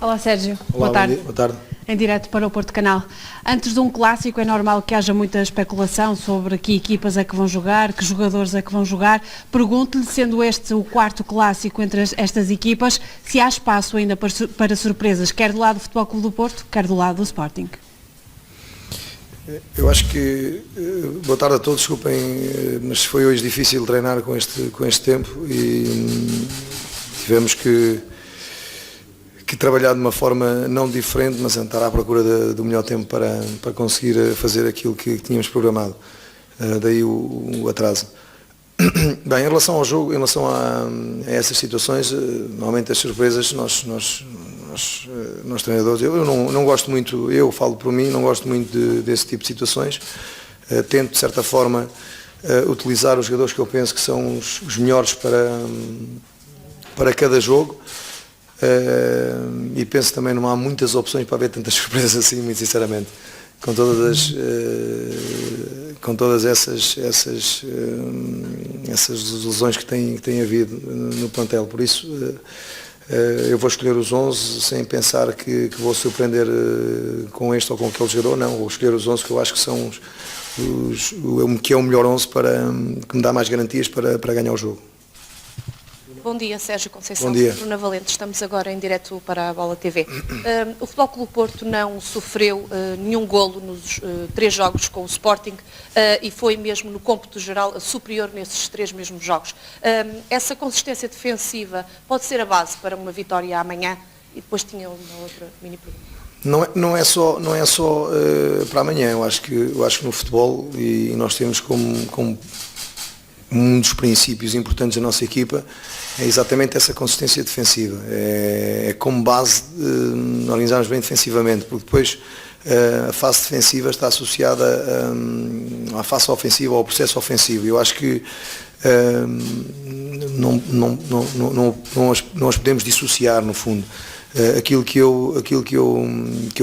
Olá Sérgio, Olá, boa tarde. Boa tarde. Em direto para o Porto Canal. Antes de um clássico é normal que haja muita especulação sobre que equipas é que vão jogar, que jogadores é que vão jogar. Pergunto-lhe, sendo este o quarto clássico entre estas equipas, se há espaço ainda para surpresas, quer do lado do Futebol Clube do Porto, quer do lado do Sporting. Eu acho que, boa tarde a todos, desculpem, mas foi hoje difícil treinar com este tempo e tivemos que trabalhar de uma forma não diferente, mas estar à procura do melhor tempo para conseguir fazer aquilo que tínhamos programado. Daí o atraso. Bem, em relação ao jogo, em relação a essas situações, normalmente as surpresas, nós treinadores, eu não gosto muito, eu falo por mim, não gosto muito desse tipo de situações. Tento, de certa forma, utilizar os jogadores que eu penso que são os melhores para cada jogo. E penso também não há muitas opções para haver tantas surpresas assim, muito sinceramente, com todas essas lesões que tem havido no plantel. Por isso eu vou escolher os 11 sem pensar que vou surpreender com este ou com aquele jogador. Não, vou escolher os 11 que eu acho que são que é o melhor 11 que me dá mais garantias para ganhar o jogo. Bom dia, Sérgio Conceição. Bom dia. Bruna Valente, estamos agora em direto para a Bola TV. O Futebol Clube Porto não sofreu nenhum golo nos 3 jogos com o Sporting e foi mesmo no cômputo geral superior nesses 3 mesmos jogos. Essa consistência defensiva pode ser a base para uma vitória amanhã? E depois tinha uma outra mini pergunta. Não é só para amanhã. Eu acho que no futebol, e nós temos como um dos princípios importantes da nossa equipa, é exatamente essa consistência defensiva. É como base organizarmos bem defensivamente, porque depois a fase defensiva está associada à fase ofensiva, ao processo ofensivo. Eu acho que não as podemos dissociar, no fundo. Aquilo que eu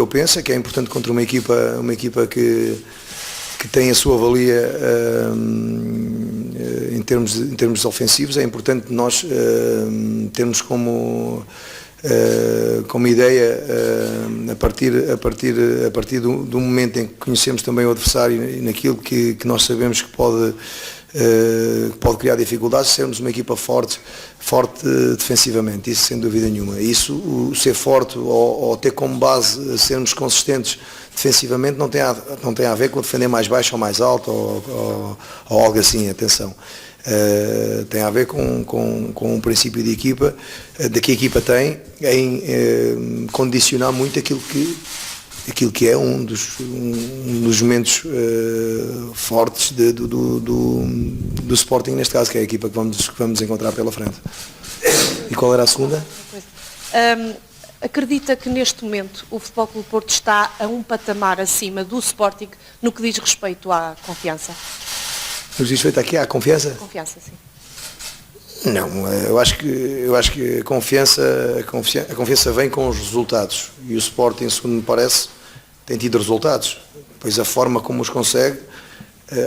penso é que é importante contra uma equipa que tem a sua valia em termos ofensivos. É importante nós termos como ideia, a partir do momento em que conhecemos também o adversário e naquilo que nós sabemos que pode criar dificuldades, sermos uma equipa forte defensivamente, isso sem dúvida nenhuma. Isso, o ser forte ou ter como base sermos consistentes defensivamente não tem a ver com defender mais baixo ou mais alto ou algo assim, atenção. Tem a ver com um princípio de equipa, que a equipa tem em condicionar muito aquilo que é um dos momentos fortes do Sporting, neste caso, que é a equipa que vamos encontrar pela frente. E qual era a segunda? Acredita que neste momento o Futebol Clube Porto está a um patamar acima do Sporting no que diz respeito à confiança? No que diz respeito aqui à confiança? Confiança, sim. Não, eu acho que a confiança vem com os resultados, e o Sporting, segundo me parece, tem tido resultados. Pois a forma como os consegue,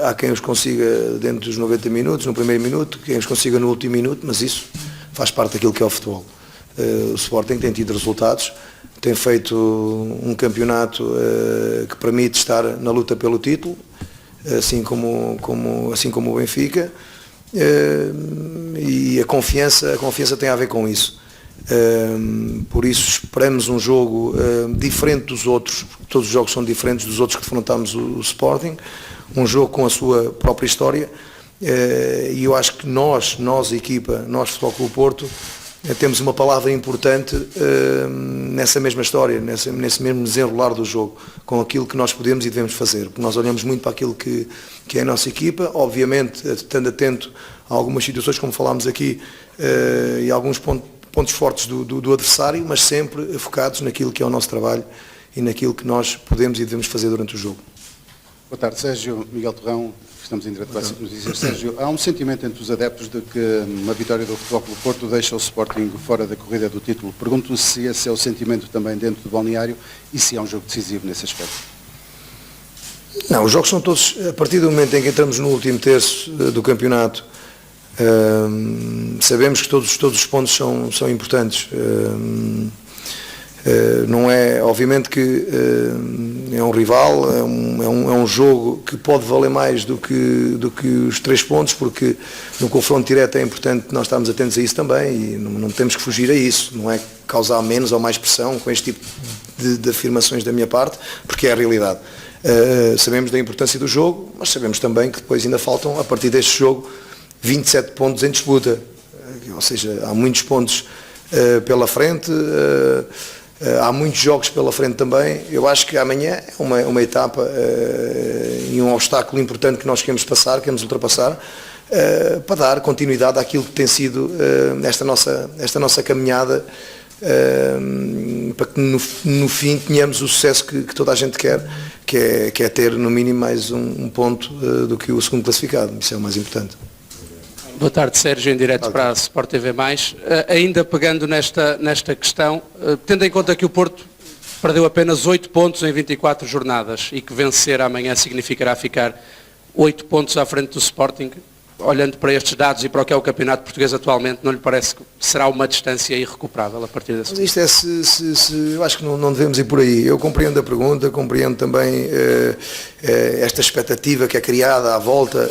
há quem os consiga dentro dos 90 minutos, no primeiro minuto, quem os consiga no último minuto, mas isso faz parte daquilo que é o futebol. O Sporting tem tido resultados, tem feito um campeonato que permite estar na luta pelo título, assim como o Benfica, e a confiança tem a ver com isso. Por isso esperamos um jogo diferente dos outros, todos os jogos são diferentes dos outros que defrontámos o Sporting, um jogo com a sua própria história, e eu acho que nós equipa, nós Futebol Clube Porto, temos uma palavra importante nessa mesma história, nesse mesmo desenrolar do jogo, com aquilo que nós podemos e devemos fazer, porque nós olhamos muito para aquilo que é a nossa equipa, obviamente estando atento a algumas situações, como falámos aqui, e alguns pontos fortes do adversário, mas sempre focados naquilo que é o nosso trabalho e naquilo que nós podemos e devemos fazer durante o jogo. Boa tarde, Sérgio. Miguel Torrão, estamos em direto para as notícias. Sérgio, há um sentimento entre os adeptos de que uma vitória do Futebol Clube Porto deixa o Sporting fora da corrida do título. Pergunto se esse é o sentimento também dentro do balneário e se é um jogo decisivo nesse aspecto. Não, os jogos são todos, a partir do momento em que entramos no último terço do campeonato, sabemos que todos os pontos são importantes. Não é, obviamente que é um rival, é um jogo que pode valer mais do que os 3 pontos, porque no confronto direto é importante nós estarmos atentos a isso também e não temos que fugir a isso, não é causar menos ou mais pressão com este tipo de afirmações da minha parte, porque é a realidade. Sabemos da importância do jogo, mas sabemos também que depois ainda faltam, a partir deste jogo, 27 pontos em disputa, ou seja, há muitos pontos pela frente, há muitos jogos pela frente também. Eu acho que amanhã é uma etapa e um obstáculo importante que nós queremos ultrapassar, para dar continuidade àquilo que tem sido esta nossa caminhada, para que no fim tenhamos o sucesso que toda a gente quer, que é ter no mínimo mais um ponto do que o segundo classificado. Isso é o mais importante. Boa tarde, Sérgio, em direto para a Sport TV+. Ainda pegando nesta questão, tendo em conta que o Porto perdeu apenas 8 pontos em 24 jornadas e que vencer amanhã significará ficar 8 pontos à frente do Sporting, olhando para estes dados e para o que é o campeonato português atualmente, não lhe parece que será uma distância irrecuperável a partir desse ponto? Isto eu acho que não devemos ir por aí. Eu compreendo a pergunta, compreendo também esta expectativa que é criada à volta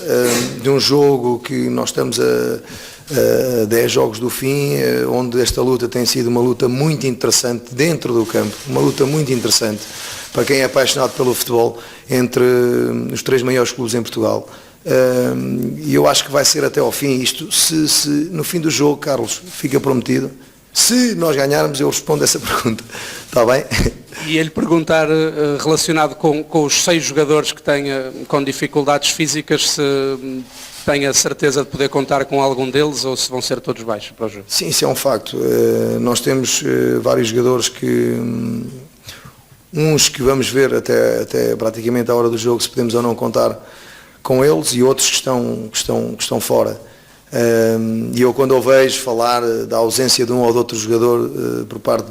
de um jogo que nós estamos a 10 jogos do fim, onde esta luta tem sido uma luta muito interessante dentro do campo, uma luta muito interessante para quem é apaixonado pelo futebol, entre os 3 maiores clubes em Portugal. E eu acho que vai ser até ao fim isto. Se no fim do jogo, Carlos, fica prometido, se nós ganharmos, eu respondo essa pergunta, está bem? E ele perguntar, relacionado com os 6 jogadores que têm com dificuldades físicas, se tem a certeza de poder contar com algum deles ou se vão ser todos baixos para o jogo? Sim, isso é um facto. Nós temos vários jogadores uns que vamos ver até praticamente à hora do jogo se podemos ou não contar com eles, e outros que estão fora. E eu, quando eu vejo falar da ausência de um ou de outro jogador por parte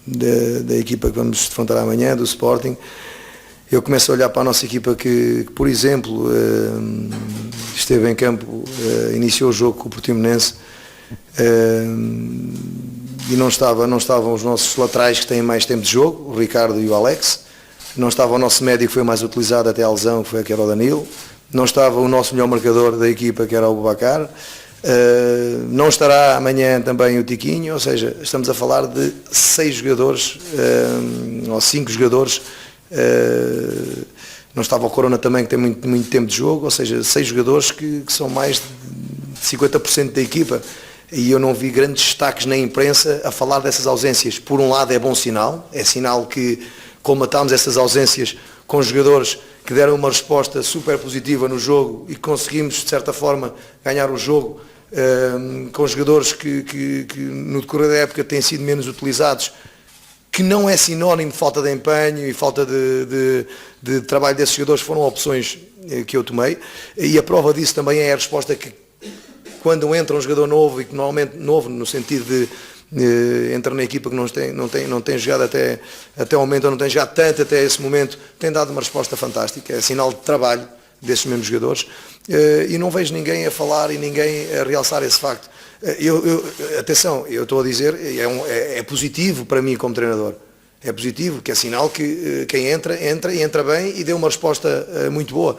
da equipa que vamos defrontar amanhã, do Sporting, eu começo a olhar para a nossa equipa que por exemplo, esteve em campo, iniciou o jogo com o Portimonense, e não estavam os nossos laterais que têm mais tempo de jogo, o Ricardo e o Alex. Não estava o nosso médio que foi mais utilizado até a lesão, que era o Danilo. Não estava o nosso melhor marcador da equipa, que era o Boubacar. Não estará amanhã também o Tiquinho, ou seja, estamos a falar de 6 jogadores, ou 5 jogadores. Não estava o Corona também, que tem muito tempo de jogo, ou seja, 6 jogadores que são mais de 50% da equipa. E eu não vi grandes destaques na imprensa a falar dessas ausências. Por um lado é bom sinal, é sinal que colmatámos essas ausências com jogadores que deram uma resposta super positiva no jogo e conseguimos, de certa forma, ganhar o jogo com jogadores que no decorrer da época têm sido menos utilizados, que não é sinónimo de falta de empenho e falta de trabalho desses jogadores, foram opções que eu tomei, e a prova disso também é a resposta que, quando entra um jogador novo, e que normalmente novo no sentido de entra na equipa que não tem jogado até o momento, ou não tem jogado tanto até esse momento, tem dado uma resposta fantástica, é sinal de trabalho desses mesmos jogadores, e não vejo ninguém a falar e ninguém a realçar esse facto. Atenção, eu estou a dizer, é positivo para mim como treinador, é positivo, que é sinal que quem entra e entra bem e deu uma resposta muito boa.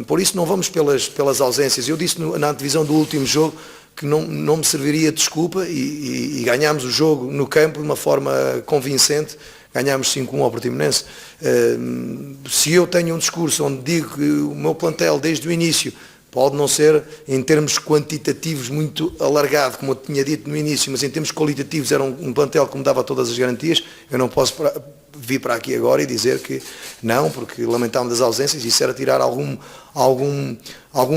Por isso não vamos pelas ausências. Eu disse na divisão do último jogo que não me serviria de desculpa, e ganhámos o jogo no campo de uma forma convincente, ganhámos 5-1 ao Portimonense. Se eu tenho um discurso onde digo que o meu plantel desde o início pode não ser em termos quantitativos muito alargado, como eu tinha dito no início, mas em termos qualitativos era um plantel que me dava todas as garantias, eu não posso vir para aqui agora e dizer que não, porque lamentámos as ausências, e isso era tirar algum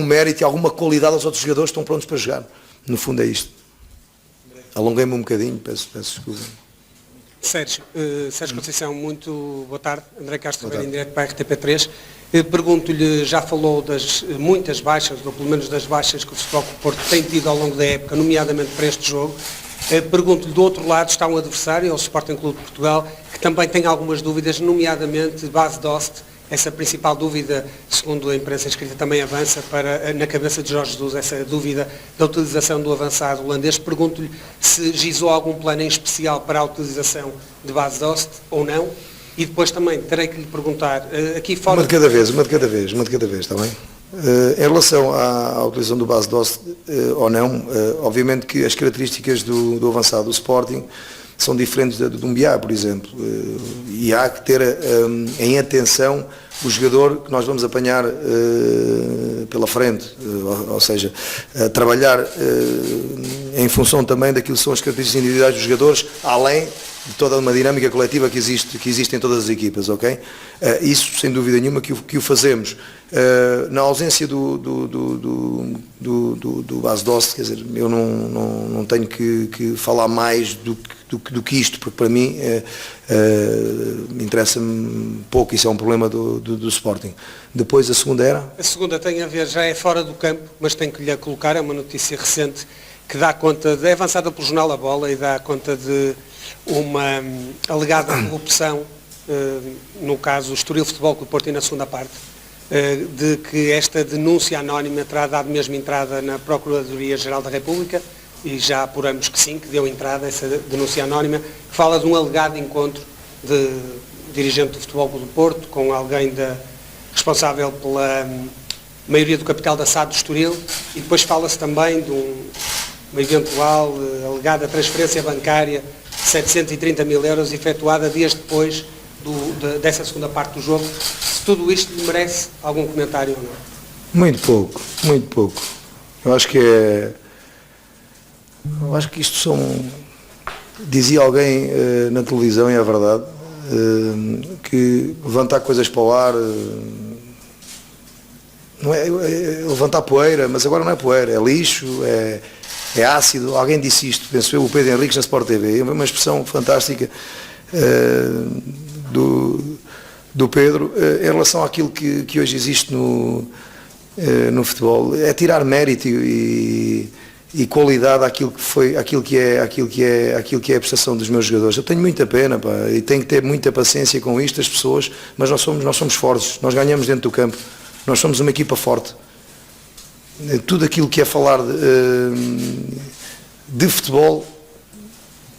mérito e alguma qualidade aos outros jogadores que estão prontos para jogar. No fundo é isto. Alonguei-me um bocadinho, peço desculpa. Sérgio Conceição, muito boa tarde. André Castro, em direto para a RTP3. Pergunto-lhe, já falou das muitas baixas, ou pelo menos das baixas que o Futebol Clube do Porto tem tido ao longo da época, nomeadamente para este jogo. Pergunto-lhe, do outro lado está um adversário, o Sporting Clube de Portugal, que também tem algumas dúvidas, nomeadamente Bas Dost essa principal dúvida, segundo a imprensa escrita, também avança na cabeça de Jorge Jesus, essa dúvida da utilização do avançado holandês. Pergunto-lhe se gizou algum plano em especial para a utilização de Bas Dost ou não. E depois também terei que lhe perguntar, aqui fora... Uma de cada vez, está bem? Em relação à utilização do Bas Dost ou não, obviamente que as características do avançado do Sporting são diferentes de um Biá, por exemplo, e há que ter em atenção o jogador que nós vamos apanhar pela frente, ou seja, trabalhar em função também daquilo que são as características individuais dos jogadores, além de toda uma dinâmica coletiva que existe em todas as equipas, ok? Isso, sem dúvida nenhuma, que o fazemos. Na ausência do Bas Dost, quer dizer, eu não tenho que falar mais do que isto, porque para mim interessa-me pouco, isso é um problema do Sporting. Depois a segunda era? A segunda tem a ver, já é fora do campo, mas tenho que lhe colocar, é uma notícia recente que dá conta, é avançada pelo jornal A Bola e dá conta de uma alegada corrupção, no caso o Estoril Futebol Clube do Porto, e na segunda parte, de que esta denúncia anónima terá dado mesmo entrada na Procuradoria-Geral da República, e já apuramos que sim, que deu entrada essa denúncia anónima, que fala de um alegado encontro de dirigente do Futebol Clube do Porto com alguém responsável pela maioria do capital da SAD do Estoril, e depois fala-se também de uma eventual alegada transferência bancária de 730 mil euros efetuada dias depois dessa segunda parte do jogo. Se tudo isto lhe merece algum comentário ou não? Muito pouco. Eu acho que isto são... Dizia alguém na televisão, e é verdade, que levantar coisas para o ar... não é levantar poeira, mas agora não é poeira, é lixo, é ácido. Alguém disse isto, penso eu, o Pedro Henriques na Sport TV, é uma expressão fantástica do Pedro em relação àquilo que hoje existe no futebol. É tirar mérito e qualidade àquilo que é a prestação dos meus jogadores. Eu tenho muita pena, pá, e tenho que ter muita paciência com isto, as pessoas, mas nós somos fortes, nós ganhamos dentro do campo, nós somos uma equipa forte. Tudo aquilo que é falar de futebol,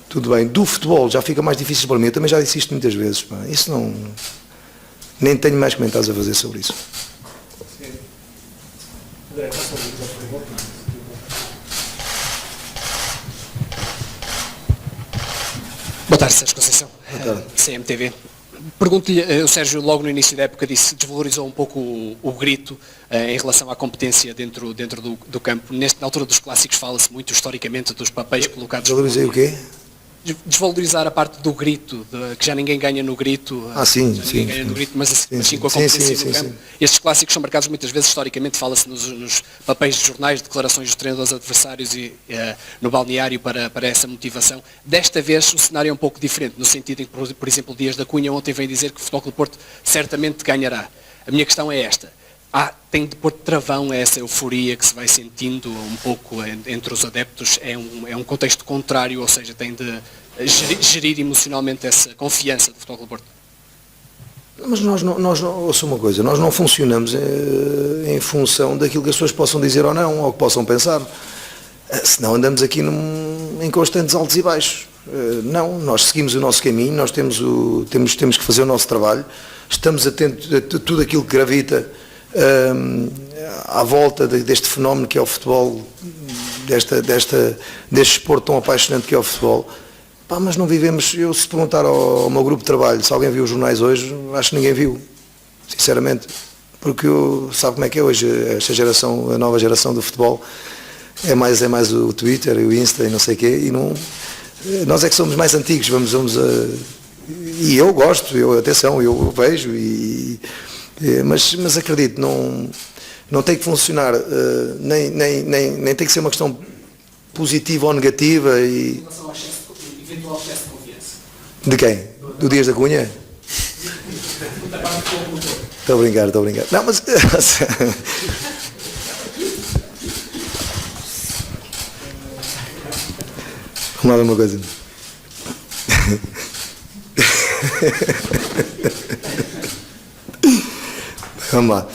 tudo bem, do futebol já fica mais difícil para mim, eu também já disse isto muitas vezes, pá. Isso não... Nem tenho mais comentários a fazer sobre isso. Boa tarde, Sérgio Conceição. Boa tarde. CMTV. Pergunto-lhe, o Sérgio logo no início da época desvalorizou um pouco o grito em relação à competência dentro do campo. Na altura dos clássicos fala-se muito historicamente dos papéis colocados... Valorizei o quê? Desvalorizar a parte do grito, que já ninguém ganha no grito, sim, ganha no grito, mas sim, com a competência sim, do campo. Estes clássicos são marcados muitas vezes, historicamente, fala-se nos papéis de jornais, declarações dos treinadores adversários e no balneário para essa motivação. Desta vez o cenário é um pouco diferente, no sentido em que, por exemplo, Dias da Cunha ontem veio dizer que o Futebol Clube do Porto certamente ganhará. A minha questão é esta. Tem de pôr travão a essa euforia que se vai sentindo um pouco entre os adeptos, é um contexto contrário, ou seja, tem de gerir emocionalmente essa confiança do Futebol Clube do Porto. Mas nós ouça uma coisa, nós não funcionamos em função daquilo que as pessoas possam dizer ou não, ou que possam pensar, senão andamos aqui em constantes altos e baixos. Não, nós seguimos o nosso caminho, nós temos que fazer o nosso trabalho, estamos atentos a tudo aquilo que gravita à volta deste fenómeno que é o futebol, deste esporte tão apaixonante que é o futebol. Mas não vivemos, se perguntar ao meu grupo de trabalho se alguém viu os jornais hoje, acho que ninguém viu, sinceramente, porque sabe como é que é hoje esta geração, a nova geração do futebol, é mais o Twitter, o Insta e não sei o quê, e não, nós é que somos mais antigos, e eu gosto, atenção, eu vejo, mas acredito, não tem que funcionar, nem tem que ser uma questão positiva ou negativa. Em relação ao eventual excesso de confiança. De quem? Do Dias da Cunha? Estou a brincar. Não, mas... Vamos lá ver uma coisa. Vamos lá.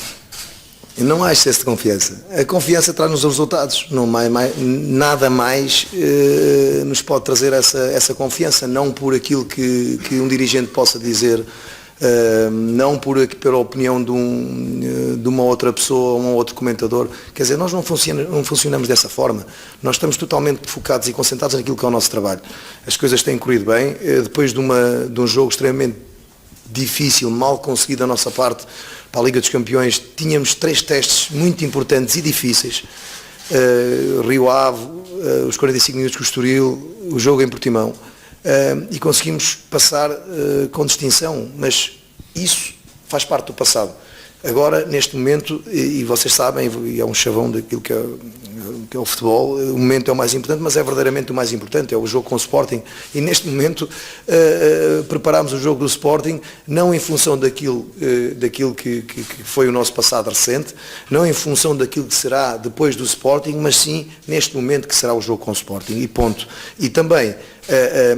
Não há excesso de confiança. A confiança traz-nos os resultados. Não nada mais nos pode trazer essa confiança, não por aquilo que um dirigente possa dizer, não pela opinião de uma outra pessoa ou um outro comentador. Quer dizer, nós não funcionamos dessa forma. Nós estamos totalmente focados e concentrados naquilo que é o nosso trabalho. As coisas têm corrido bem. Depois de um jogo extremamente difícil, mal conseguido da nossa parte, para a Liga dos Campeões, tínhamos 3 testes muito importantes e difíceis. Rio Ave, os 45 minutos com o Estoril, o jogo em Portimão. E conseguimos passar com distinção, mas isso faz parte do passado. Agora, neste momento, e vocês sabem, e é um chavão daquilo que é o futebol, o momento é o mais importante, mas é verdadeiramente o mais importante, é o jogo com o Sporting, e neste momento preparámos o jogo do Sporting não em função daquilo que foi o nosso passado recente, não em função daquilo que será depois do Sporting, mas sim neste momento que será o jogo com o Sporting, e ponto. E também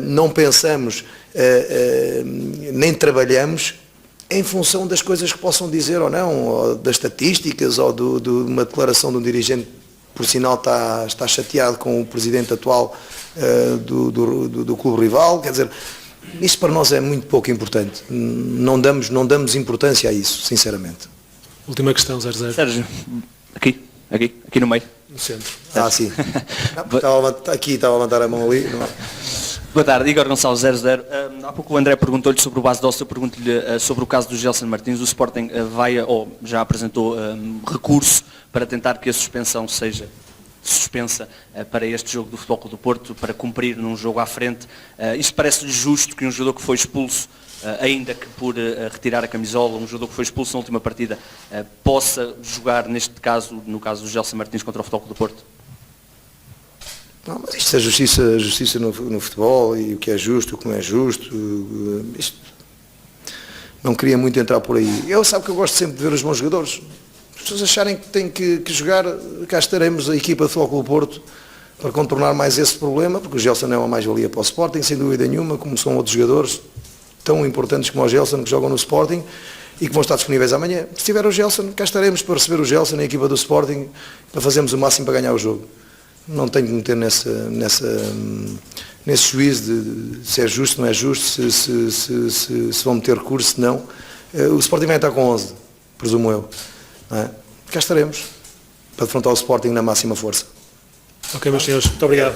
não pensamos, nem trabalhamos em função das coisas que possam dizer ou não, ou das estatísticas, ou de uma declaração de um dirigente, por sinal está chateado com o presidente atual do clube rival. Quer dizer, isso para nós é muito pouco importante. Não damos importância a isso, sinceramente. Última questão, 0-0. Sérgio, aqui no meio. No centro. Sim. Estava a levantar a mão ali. Não. Boa tarde, Igor Gonçalves, 0-0. Há pouco o André perguntou-lhe sobre o base doce, eu pergunto-lhe sobre o caso do Gelson Martins. O Sporting já apresentou recurso para tentar que a suspensão seja suspensa para este jogo do Futebol Clube do Porto, para cumprir num jogo à frente. Isso parece-lhe justo que um jogador que foi expulso, ainda que por retirar a camisola, um jogador que foi expulso na última partida, possa jogar, neste caso, no caso do Gelson Martins, contra o Futebol Clube do Porto? Não, mas isto é justiça no futebol, e o que é justo, o que não é justo. Isto não queria muito entrar por aí. Eu sabe que eu gosto sempre de ver os bons jogadores. As pessoas acharem que têm que jogar, cá estaremos a equipa do Futebol Clube do Porto para contornar mais esse problema, porque o Gelson é uma mais-valia para o Sporting, sem dúvida nenhuma, como são outros jogadores tão importantes como o Gelson que jogam no Sporting e que vão estar disponíveis amanhã. Se tiver o Gelson, cá estaremos para receber o Gelson na equipa do Sporting, para fazermos o máximo para ganhar o jogo. Não tenho que meter nesse juízo de se é justo, não é justo, se vão meter recurso, se não. O Sporting vai estar com 11, presumo eu. Não é? Cá estaremos para defrontar o Sporting na máxima força. Ok, meus senhores, muito obrigado.